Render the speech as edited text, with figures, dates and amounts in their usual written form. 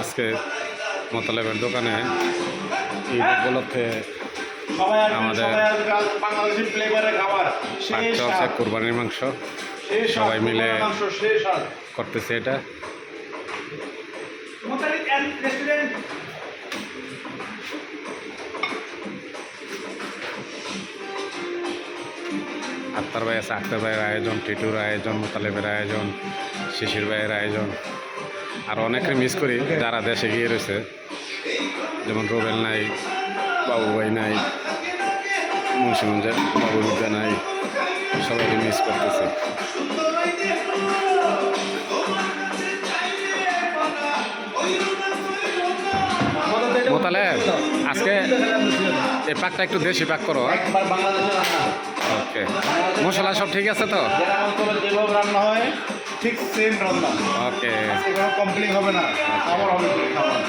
আজকে মোতালেবের দোকানে ঈদ উপলক্ষে আমাদের চলছে কোরবানির মাংস, সবাই মিলে করতেছে এটা। আক্তার ভাই আছে, আক্তার ভাইয়ের আয়োজন, টিটুর আয়োজন, মোতালেবের আয়োজন, শিশির ভাইয়ের আয়োজন, আর অনেকে মিস করি যারা দেশে গিয়ে রয়েছে, যেমন রুবেল নাই, বাবু ভাই নাই, মুন্সিগঞ্জের বাবু বিদ্যা নাই, সবাইকে মিস করতেছে। মোতালে আজকে এই পাকটা একটু দেশি পাক করো। ওকে, মশলা সব ঠিক আছে তো? যেভাবে রান্না হয় ঠিক সেম রান্না। ওকে, কমপ্লিট হবে না, খাবার হবে, খাবার